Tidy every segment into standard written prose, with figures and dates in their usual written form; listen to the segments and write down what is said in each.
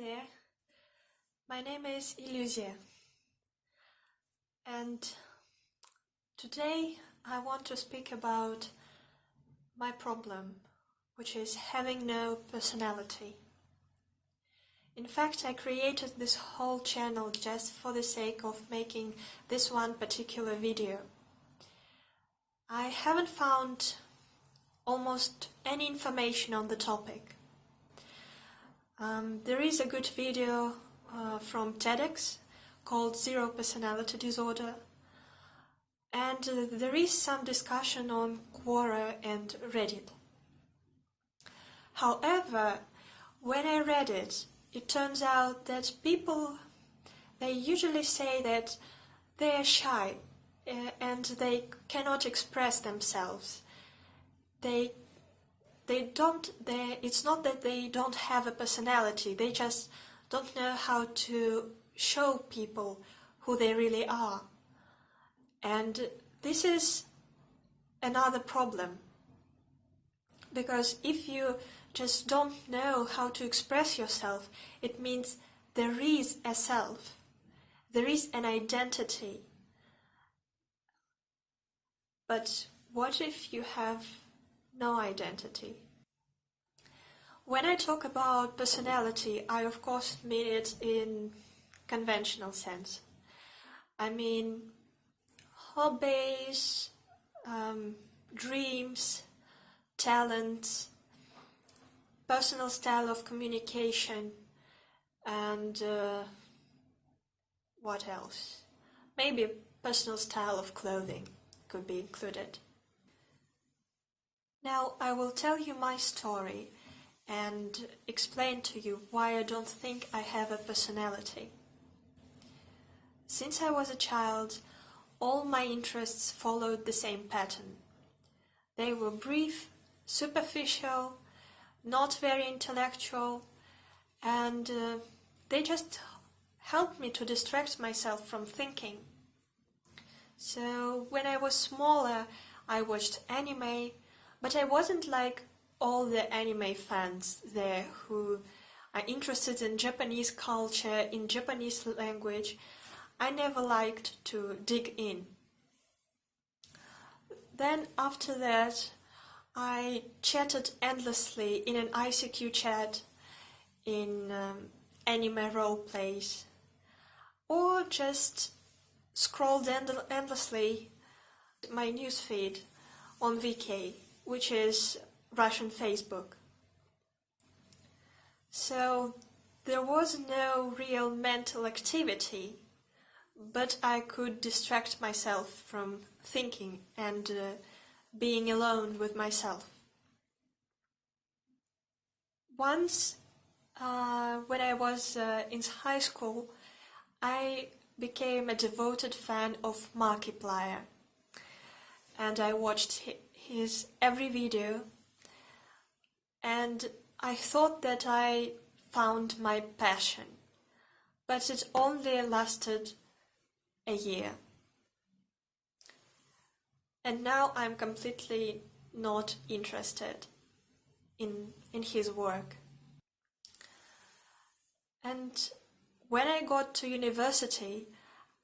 there, my name is Illusia, and today I want to speak about my problem, which is having no personality. In fact, I created this whole channel just for the sake of making this one particular video. I haven't found almost any information on the topic. There is a good video from TEDx called Zero Personality Disorder, and there is some discussion on Quora and Reddit. However, when I read it, it turns out that people, they usually say that they are shy and they cannot express themselves. It's not that they don't have a personality, they just don't know how to show people who they really are. And this is another problem, because if you just don't know how to express yourself, it means there is a self, there is an identity. But what if you have no identity? When I talk about personality, I of course mean it in conventional sense. I mean hobbies, dreams, talents, personal style of communication, and what else? Maybe personal style of clothing could be included. Now I will tell you my story and explain to you why I don't think I have a personality. Since I was a child, all my interests followed the same pattern. They were brief, superficial, not very intellectual, and they just helped me to distract myself from thinking. So when I was smaller, I watched anime, but I wasn't like all the anime fans there who are interested in Japanese culture, in Japanese language. I never liked to dig in. Then after that, I chatted endlessly in an ICQ chat, in anime role plays, or just scrolled endlessly my newsfeed on VK, which is Russian Facebook. So there was no real mental activity, but I could distract myself from thinking and being alone with myself. Once, when I was in high school, I became a devoted fan of Markiplier, and I watched his every video, and I thought that I found my passion, but it only lasted a year. And now I'm completely not interested in his work. And when I got to university,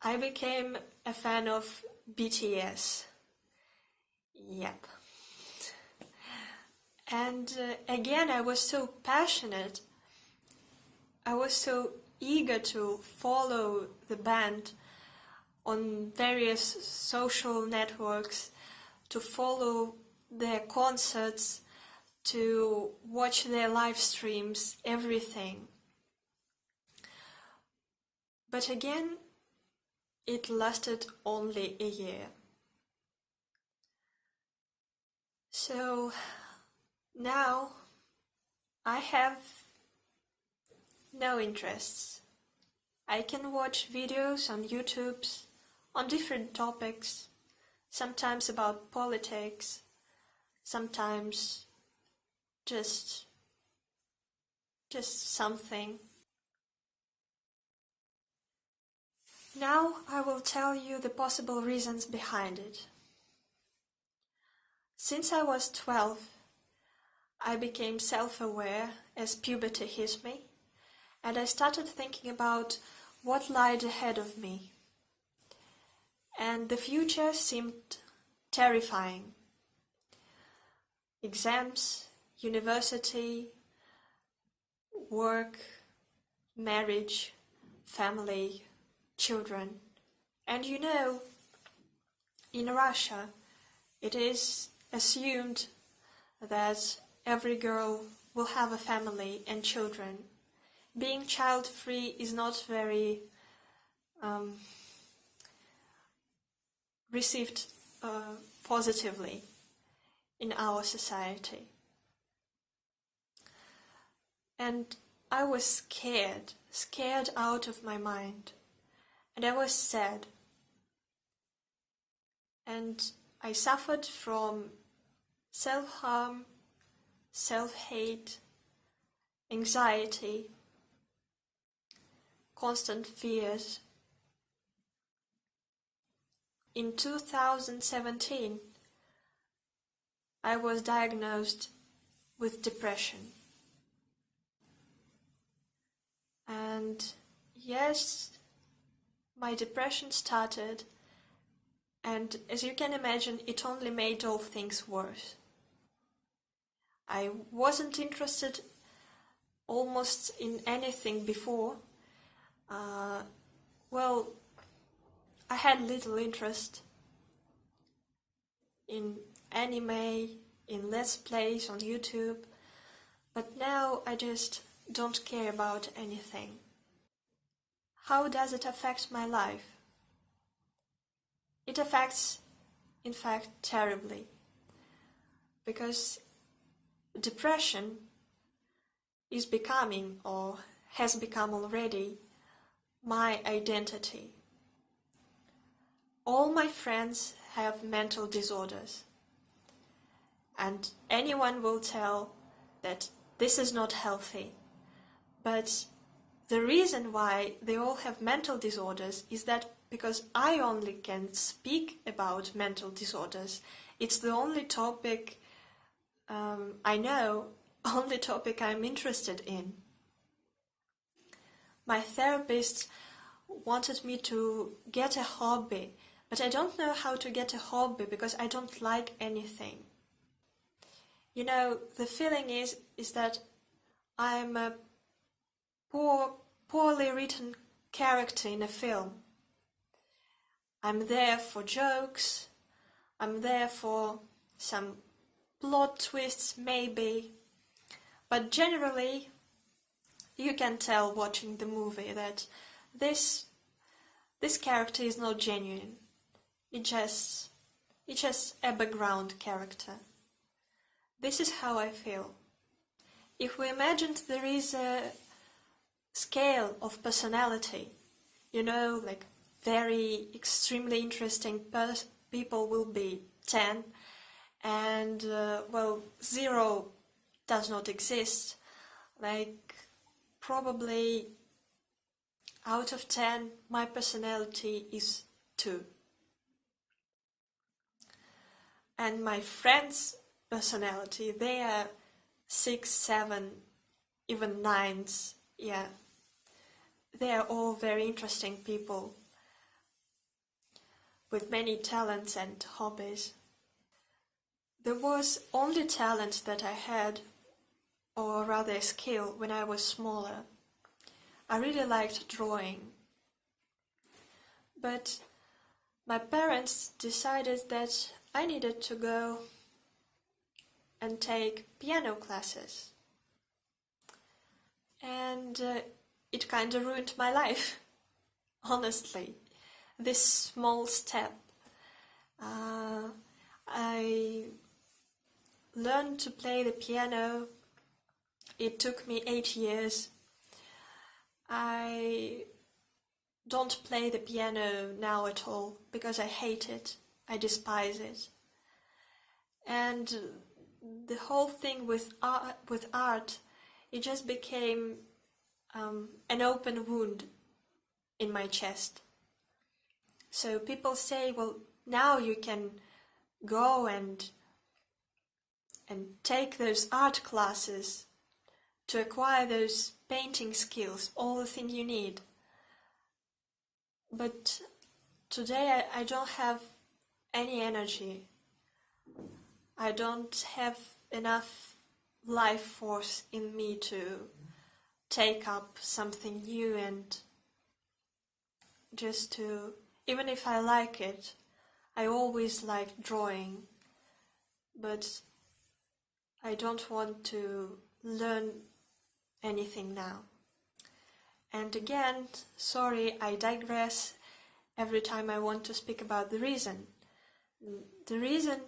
I became a fan of BTS. Yep. And again, I was so passionate. I was so eager to follow the band on various social networks, to follow their concerts, to watch their live streams, everything. But again, it lasted only a year. So now I have no interests. I can watch videos on YouTube on different topics, sometimes about politics, sometimes just something. Now I will tell you the possible reasons behind it. Since I was 12, I became self-aware as puberty hit me, and I started thinking about what lied ahead of me. And the future seemed terrifying. Exams, university, work, marriage, family, children. And you know, in Russia, it is assumed that every girl will have a family and children. Being child-free is not very received positively in our society. And I was scared out of my mind. And I was sad. And I suffered from self-harm, self-hate, anxiety, constant fears. In 2017, I was diagnosed with depression. And yes, my depression started, and as you can imagine, it only made all things worse. I wasn't interested almost in anything before. Well, I had little interest in anime, in Let's Plays on YouTube, but now I just don't care about anything. How does it affect my life? It affects, in fact, terribly, because depression is becoming, or has become already, my identity. All my friends have mental disorders, and anyone will tell that this is not healthy. But the reason why they all have mental disorders is that because I only can speak about mental disorders. It's the only topic I know, only topic I'm interested in. My therapist wanted me to get a hobby, but I don't know how to get a hobby because I don't like anything. You know, the feeling is that I'm a poorly written character in a film. I'm there for jokes, I'm there for some plot twists maybe, but generally you can tell watching the movie that this character is not genuine. It's just a background character. This is how I feel. If we imagined there is a scale of personality, you know, like very extremely interesting people will be 10, and well, 0 does not exist. Like probably out of 10, my personality is 2. And my friends' personality, they are 6, 7, even 9s, yeah. They are all very interesting people with many talents and hobbies. There was only talent that I had, or rather a skill, when I was smaller. I really liked drawing. But my parents decided that I needed to go and take piano classes. And it kind of ruined my life, honestly. This small step. I learned to play the piano. It took me 8 years. I don't play the piano now at all because I hate it. I despise it. And the whole thing with art, it just became an open wound in my chest. So people say, well, now you can go and take those art classes, to acquire those painting skills, all the things you need. But today I don't have any energy. I don't have enough life force in me to take up something new, and just to, even if I like it, I always liked drawing, but I don't want to learn anything now. And again, sorry, I digress every time I want to speak about the reason. The reason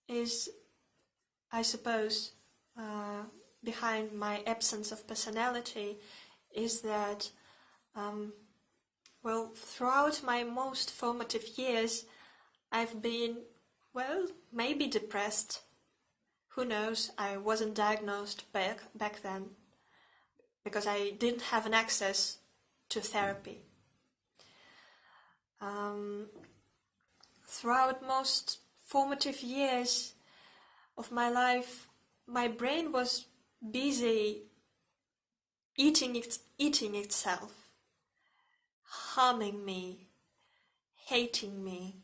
is, I suppose, behind my absence of personality is that, well, throughout my most formative years, I've been, well, maybe depressed. Who knows? I wasn't diagnosed back then because I didn't have an access to therapy. Throughout most formative years of my life, my brain was busy eating itself, harming me, hating me,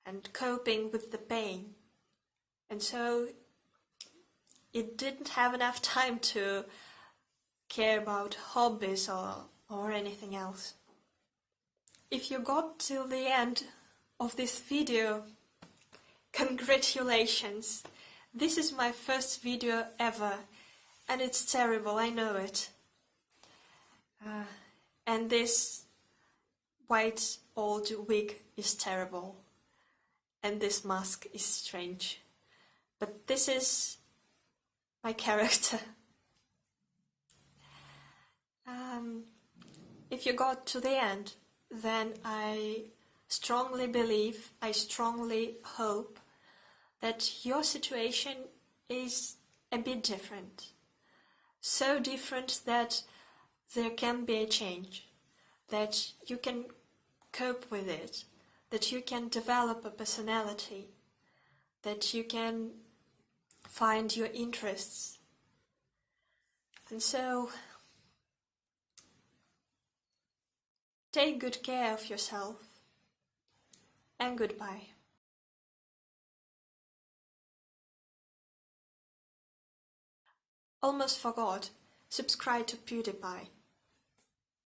and coping with the pain. And so it didn't have enough time to care about hobbies or anything else. If you got till the end of this video, congratulations! This is my first video ever, and it's terrible, I know it. And this white old wig is terrible, and this mask is strange. But this is my character. If you got to the end, then I strongly believe, I strongly hope that your situation is a bit different. So different that there can be a change, that you can cope with it, that you can develop a personality, that you can find your interests. And so, take good care of yourself, and goodbye. Almost forgot, subscribe to PewDiePie.